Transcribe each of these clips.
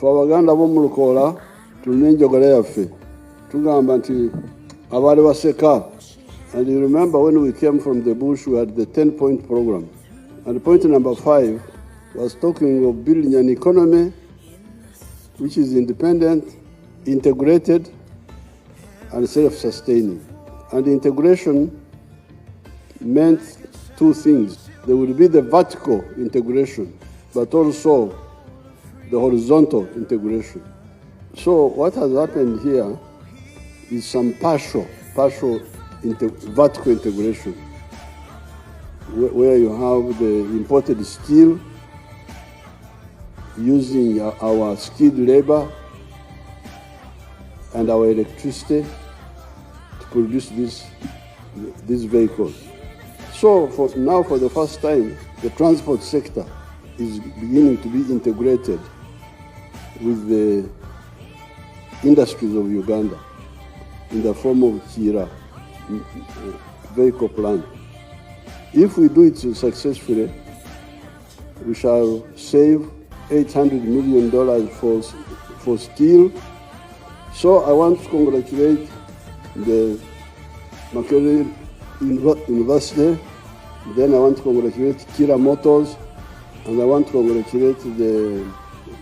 Abaganda b'omu Lukoola tulina enjogera yaffe tugamba nti abaali baseka. And you remember when we came from the bush, we had the 10-point program. And point number 5 was talking of building an economy which is independent, integrated, and self-sustaining. And integration meant 2 things. There will be the vertical integration, but also the horizontal integration. So what has happened here is some partial vertical integration, where you have the imported steel using our skilled labor and our electricity to produce these vehicles. So for the first time, the transport sector is beginning to be integrated with the industries of Uganda in the form of Kiira Vehicle plant. If we do it successfully, we shall save $800 million for steel. So I want to congratulate the Makerere University, then I want to congratulate Kiira Motors, and I want to congratulate the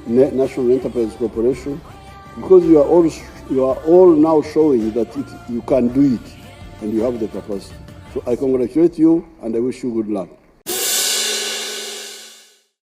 National Enterprise Corporation, because you are all now showing that you can do it and you have the capacity. So I congratulate you and I wish you good luck.